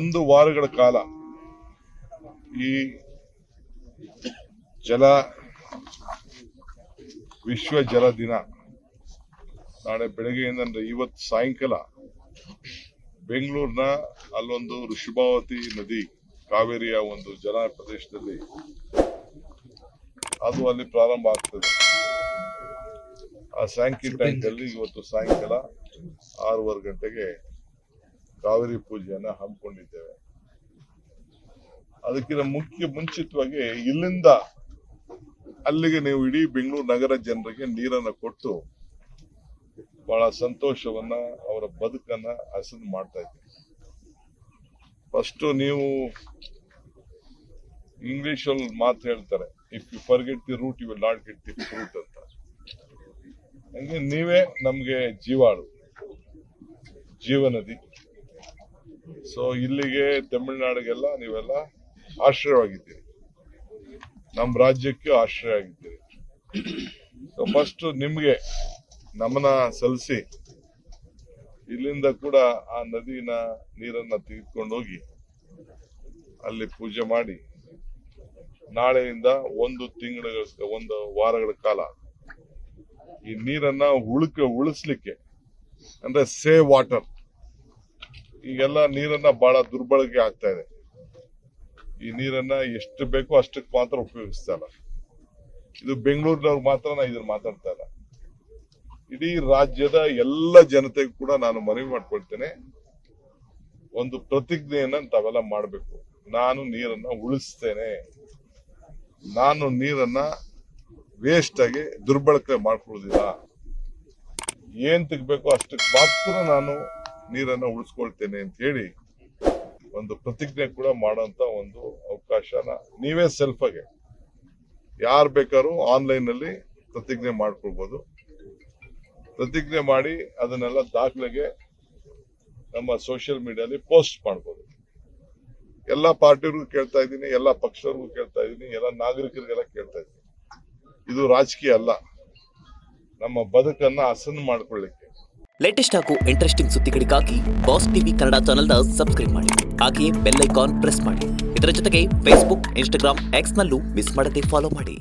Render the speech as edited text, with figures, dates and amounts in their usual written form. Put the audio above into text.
1 ವಾರಗಳ ಕಾಲ ಈ ವಿಶ್ವ ಜಲ ದಿನ ನಾಳೆ ಬೆಳಗ್ಗೆಯಿಂದ ಅಂದ್ರೆ ಇವತ್ತು ಸಾಯಂಕಾಲ ಬೆಂಗಳೂರಿನ ಅಲ್ಲೊಂದು ಋಷಭಾವತಿ ನದಿ ಕಾವೇರಿಯ ಒಂದು ಜಲ ಪ್ರದೇಶದಲ್ಲಿ ಅದು ಅಲ್ಲಿ ಪ್ರಾರಂಭ ಆಗ್ತದೆ. ಆ ಸ್ಯಾಂಕಿ ಟ್ಯಾಂಕ್ ಅಲ್ಲಿ ಇವತ್ತು ಸಾಯಂಕಾಲ 6:15 ಗಂಟೆಗೆ ಕಾವೇರಿ ಪೂಜೆಯನ್ನ ಹಮ್ಮಿಕೊಂಡಿದ್ದೇವೆ. ಅದಕ್ಕಿಂತ ಮುಂಚಿತವಾಗಿ ಇಲ್ಲಿಂದ ಅಲ್ಲಿಗೆ ನೀವು ಇಡೀ ಬೆಂಗಳೂರು ನಗರ ಜನರಿಗೆ ನೀರನ್ನು ಕೊಟ್ಟು ಬಹಳ ಸಂತೋಷವನ್ನ ಅವರ ಬದುಕನ್ನ ಹಸನು ಮಾಡ್ತಾ ಇದ್ದೀವಿ. ಫಸ್ಟ್ ನೀವು ಇಂಗ್ಲಿಷ್ ಅಲ್ಲಿ ಮಾತು ಹೇಳ್ತಾರೆ, if you forget the root you will not get the fruit ಅಂತ. ಹಂಗೆ ನೀವೇ ನಮ್ಗೆ ಜೀವನದಿ. ಸೊ ಇಲ್ಲಿಗೆ ತಮಿಳುನಾಡಿಗೆಲ್ಲ ನೀವೆಲ್ಲ ಆಶ್ರಯವಾಗಿದ್ದೀರಿ, ನಮ್ಮ ರಾಜ್ಯಕ್ಕೆ ಆಶ್ರಯ ಆಗಿದ್ದೀರಿ. ಸೊ ಫಸ್ಟ್ ನಿಮ್ಗೆ ನಮನ ಸಲ್ಲಿಸಿ ಇಲ್ಲಿಂದ ಕೂಡ ಆ ನದಿನ ನೀರನ್ನ ತೆಗೆದುಕೊಂಡೋಗಿ ಅಲ್ಲಿ ಪೂಜೆ ಮಾಡಿ ನಾಳೆಯಿಂದ 1 ವಾರಗಳ ಕಾಲ ಈ ನೀರನ್ನ ಉಳಿಸ್ಲಿಕ್ಕೆ ಅಂದ್ರೆ ಸೇವ್ ವಾಟರ್. ಈಗೆಲ್ಲ ನೀರನ್ನ ಬಹಳ ದುರ್ಬಳಕೆ ಆಗ್ತಾ ಇದೆ. ಈ ನೀರನ್ನ ಎಷ್ಟು ಬೇಕೋ ಅಷ್ಟಕ್ಕೆ ಮಾತ್ರ ಉಪಯೋಗಿಸ್ತಾ ಇಲ್ಲ. ಇದು ಬೆಂಗಳೂರಿನವ್ರು ಮಾತ್ರ ನಾ ಇದನ್ನ ಮಾತಾಡ್ತಾ ಇಲ್ಲ, ಇಡೀ ರಾಜ್ಯದ ಎಲ್ಲ ಜನತೆಗೂ ಕೂಡ ನಾನು ಮನವಿ ಮಾಡ್ಕೊಳ್ತೇನೆ, ಒಂದು ಪ್ರತಿಜ್ಞೆಯನ್ನ ತಾವೆಲ್ಲ ಮಾಡಬೇಕು. ನಾನು ನೀರನ್ನ ಉಳಿಸ್ತೇನೆ, ನಾನು ನೀರನ್ನ ವೇಸ್ಟ್ ಆಗಿ ದುರ್ಬಳಕೆ ಮಾಡ್ಕೊಳ್ಳೋದಿಲ್ಲ, ಏನ್ ತೆಗ್ಬೇಕೋ ಅಷ್ಟಕ್ಕೆ ಮಾತ್ರ ನಾನು ನೀರನ್ನ ಉಳಿಸ್ಕೊಳ್ತೇನೆ ಅಂತ ಹೇಳಿ ಒಂದು ಪ್ರತಿಜ್ಞೆ ಕೂಡ ಮಾಡೋಂತ ಒಂದು ಅವಕಾಶನ ನೀವೇ ಸೆಲ್ಫ್ ಆಗಿ ಯಾರು ಬೇಕಾದ್ರೂ ಆನ್ಲೈನ್ ಅಲ್ಲಿ ಪ್ರತಿಜ್ಞೆ ಮಾಡ್ಕೊಳ್ಬಹುದು. ಪ್ರತಿಜ್ಞೆ ಮಾಡಿ ಅದನ್ನೆಲ್ಲ ದಾಖಲೆಗೆ ನಮ್ಮ ಸೋಷಿಯಲ್ ಮೀಡಿಯಾದಲ್ಲಿ ಪೋಸ್ಟ್ ಮಾಡ್ಬೋದು. ಎಲ್ಲಾ ಪಾರ್ಟಿಯವ್ರಿಗೂ ಕೇಳ್ತಾ ಇದ್ದೀನಿ, ಎಲ್ಲಾ ಪಕ್ಷದವ್ರಿಗೂ ಕೇಳ್ತಾ ಇದ್ದೀನಿ, ಎಲ್ಲ ನಾಗರಿಕರಿಗೆಲ್ಲ ಕೇಳ್ತಾ ಇದ್ದೀನಿ. ಇದು ರಾಜಕೀಯ ಅಲ್ಲ, ನಮ್ಮ ಬದುಕನ್ನ ಹಸನು ಮಾಡ್ಕೊಳ್ಳಿಕ್ಕೆ. ಲೇಟೆಸ್ಟ್ ಹಾಗೂ ಇಂಟ್ರೆಸ್ಟಿಂಗ್ ಸುದ್ದಿಗಳಿಗಾಗಿ ಬಾಸ್ ಟಿವಿ ಕನ್ನಡ ಚಾನೆಲ್ನ ಸಬ್ಸ್ಕ್ರೈಬ್ ಮಾಡಿ, ಹಾಗೆಯೇ ಬೆಲ್ ಐಕಾನ್ ಪ್ರೆಸ್ ಮಾಡಿ. ಇದರ ಜೊತೆಗೆ ಫೇಸ್ಬುಕ್, ಇನ್ಸ್ಟಾಗ್ರಾಮ್, ಎಕ್ಸ್ ನಲ್ಲೂ ಮಿಸ್ ಮಾಡದೆ ಫಾಲೋ ಮಾಡಿ.